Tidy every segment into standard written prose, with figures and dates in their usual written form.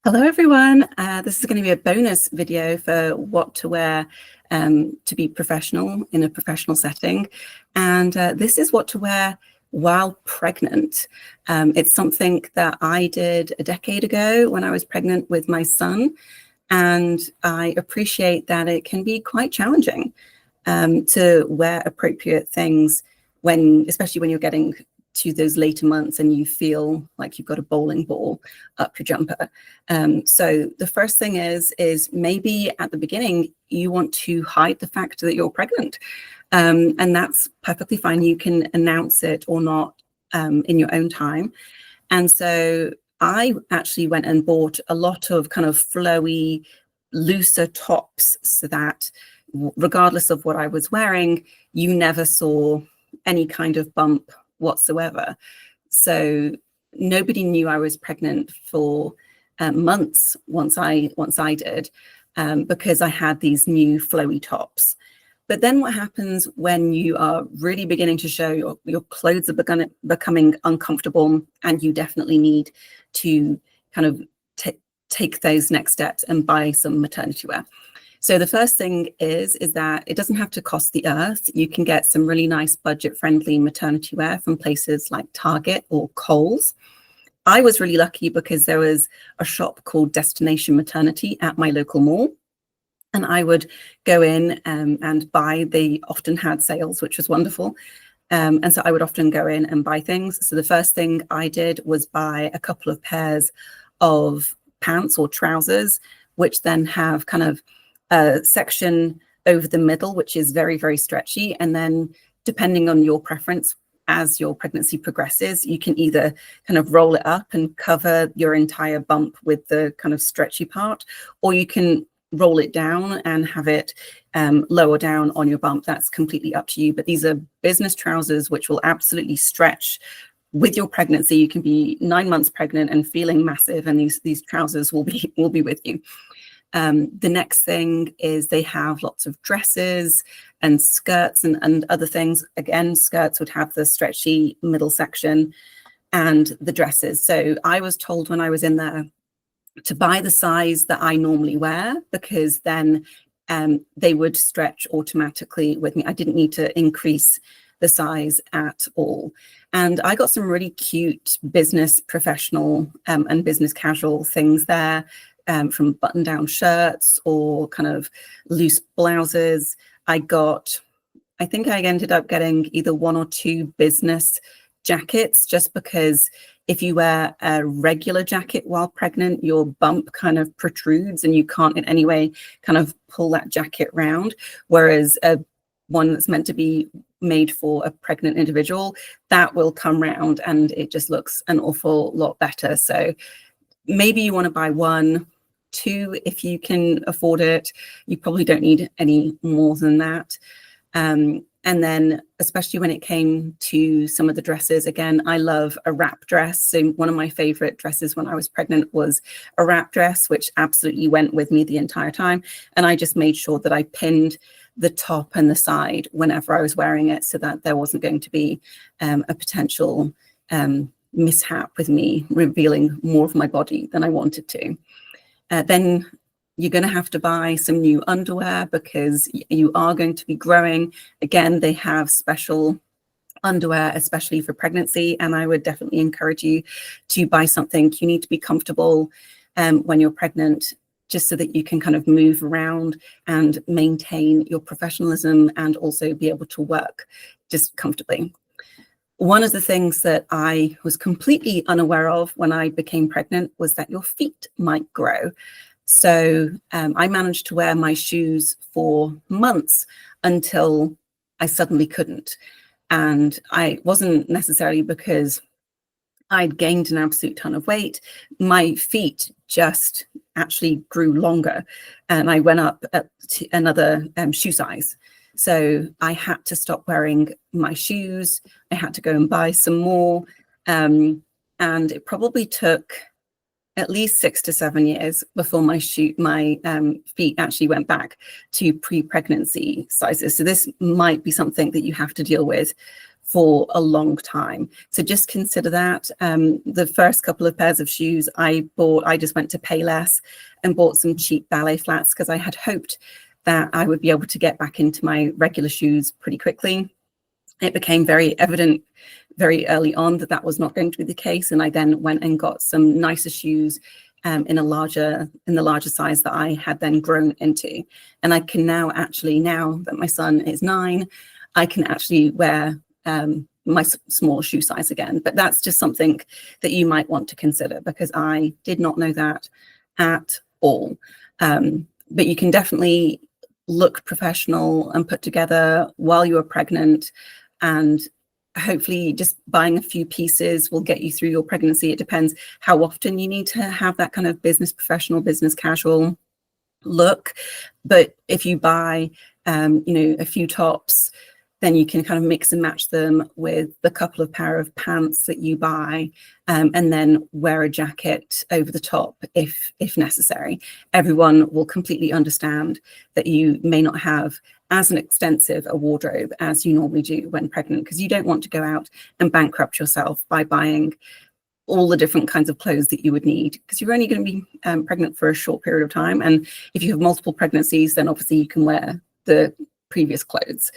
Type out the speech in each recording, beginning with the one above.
Hello everyone, this is going to be a bonus video for what to wear to be professional in a professional setting, and this is what to wear while pregnant. It's something that I did a decade ago when I was pregnant with my son, and I appreciate that it can be quite challenging to wear appropriate things especially when you're getting to those later months and you feel like you've got a bowling ball up your jumper. So the first thing is maybe at the beginning you want to hide the fact that you're pregnant, and that's perfectly fine. You can announce it or not in your own time. And so I actually went and bought a lot of kind of flowy, looser tops so that regardless of what I was wearing, you never saw any kind of bump whatsoever. So nobody knew I was pregnant for months once I did, because I had these new flowy tops. But then what happens when you are really beginning to show your clothes are becoming uncomfortable, and you definitely need to kind of take those next steps and buy some maternity wear. So the first thing is that it doesn't have to cost the earth. You can get some really nice budget-friendly maternity wear from places like Target or Kohl's. I was really lucky because there was a shop called Destination Maternity at my local mall, and I would go in and buy. They often had sales, which was wonderful. And so I would often go in and buy things. So the first thing I did was buy a couple of pairs of pants or trousers, which then have kind of a section over the middle, which is very, very stretchy. And then depending on your preference, as your pregnancy progresses, you can either kind of roll it up and cover your entire bump with the kind of stretchy part, or you can roll it down and have it lower down on your bump. That's completely up to you. But these are business trousers, which will absolutely stretch with your pregnancy. You can be 9 months pregnant and feeling massive, and these trousers will be with you. The next thing is they have lots of dresses and skirts and other things. Again, skirts would have the stretchy middle section, and the dresses. So I was told when I was in there to buy the size that I normally wear, because then they would stretch automatically with me. I didn't need to increase the size at all. And I got some really cute business professional and business casual things there. From button-down shirts or kind of loose blouses. I think I ended up getting either 1 or 2 business jackets, just because if you wear a regular jacket while pregnant, your bump kind of protrudes and you can't in any way kind of pull that jacket round. Whereas one that's meant to be made for a pregnant individual, that will come round and it just looks an awful lot better. So maybe you want to buy 1, 2 if you can afford it. You probably don't need any more than that. And then especially when it came to some of the dresses, again, I love a wrap dress. So one of my favorite dresses when I was pregnant was a wrap dress, which absolutely went with me the entire time. And I just made sure that I pinned the top and the side whenever I was wearing it, so that there wasn't going to be a potential mishap with me revealing more of my body than I wanted to. Then you're going to have to buy some new underwear, because you are going to be growing. Again, they have special underwear, especially for pregnancy, and I would definitely encourage you to buy something. You need to be comfortable when you're pregnant, just so that you can kind of move around and maintain your professionalism and also be able to work just comfortably. One of the things that I was completely unaware of when I became pregnant was that your feet might grow. So I managed to wear my shoes for months until I suddenly couldn't. And I wasn't necessarily because I'd gained an absolute ton of weight. My feet just actually grew longer, and I went up to another shoe size. So I had to stop wearing my shoes. I had to go and buy some more. And it probably took at least 6 to 7 years before my feet actually went back to pre-pregnancy sizes. So this might be something that you have to deal with for a long time. So just consider that. The first couple of pairs of shoes I just went to Payless and bought some cheap ballet flats because I had hoped that I would be able to get back into my regular shoes pretty quickly. It became very evident very early on that that was not going to be the case, and I then went and got some nicer shoes in the larger size that I had then grown into. And I can now that my son is 9, I can actually wear my small shoe size again. But that's just something that you might want to consider, because I did not know that at all. But you can definitely look professional and put together while you are pregnant, and hopefully just buying a few pieces will get you through your pregnancy. It depends how often you need to have that kind of business professional, business casual look. But if you buy a few tops, then you can kind of mix and match them with the couple of pair of pants that you buy, and then wear a jacket over the top if necessary. Everyone will completely understand that you may not have as an extensive a wardrobe as you normally do when pregnant, because you don't want to go out and bankrupt yourself by buying all the different kinds of clothes that you would need, because you're only going to be pregnant for a short period of time. And if you have multiple pregnancies, then obviously you can wear the previous clothes.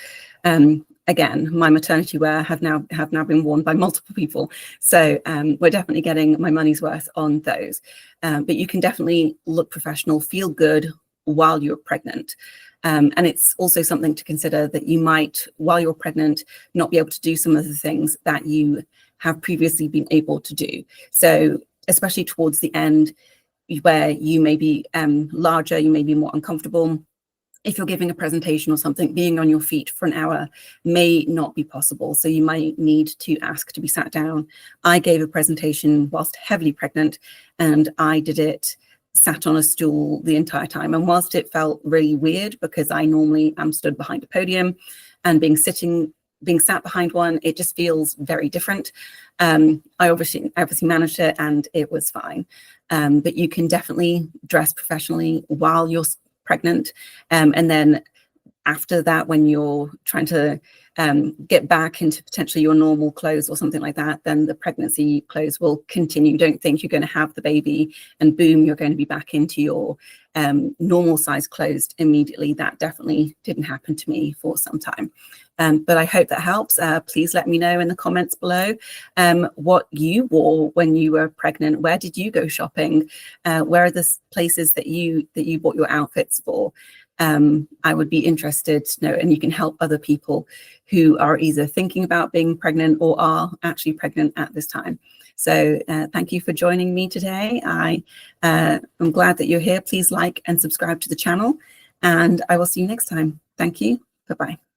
Again, my maternity wear have now been worn by multiple people, so we're definitely getting my money's worth on those. But you can definitely look professional, feel good while you're pregnant. And it's also something to consider that you might, while you're pregnant, not be able to do some of the things that you have previously been able to do. So especially towards the end, where you may be larger, you may be more uncomfortable. If you're giving a presentation or something, being on your feet for an hour may not be possible. So you might need to ask to be sat down. I gave a presentation whilst heavily pregnant, and I did it sat on a stool the entire time. And whilst it felt really weird, because I normally am stood behind a podium, and being sat behind one, it just feels very different. I obviously managed it, and it was fine. But you can definitely dress professionally while you're pregnant, and then after that, when you're trying to get back into potentially your normal clothes or something like that, then the pregnancy clothes will continue. Don't think you're going to have the baby and boom, you're going to be back into your normal size clothes immediately. That definitely didn't happen to me for some time. But I hope that helps. Please let me know in the comments below what you wore when you were pregnant. Where did you go shopping? Where are the places that you bought your outfits for? I would be interested to know, and you can help other people who are either thinking about being pregnant or are actually pregnant at this time. So thank you for joining me today. I'm glad that you're here. Please like and subscribe to the channel, and I will see you next time. Thank you. Bye-bye.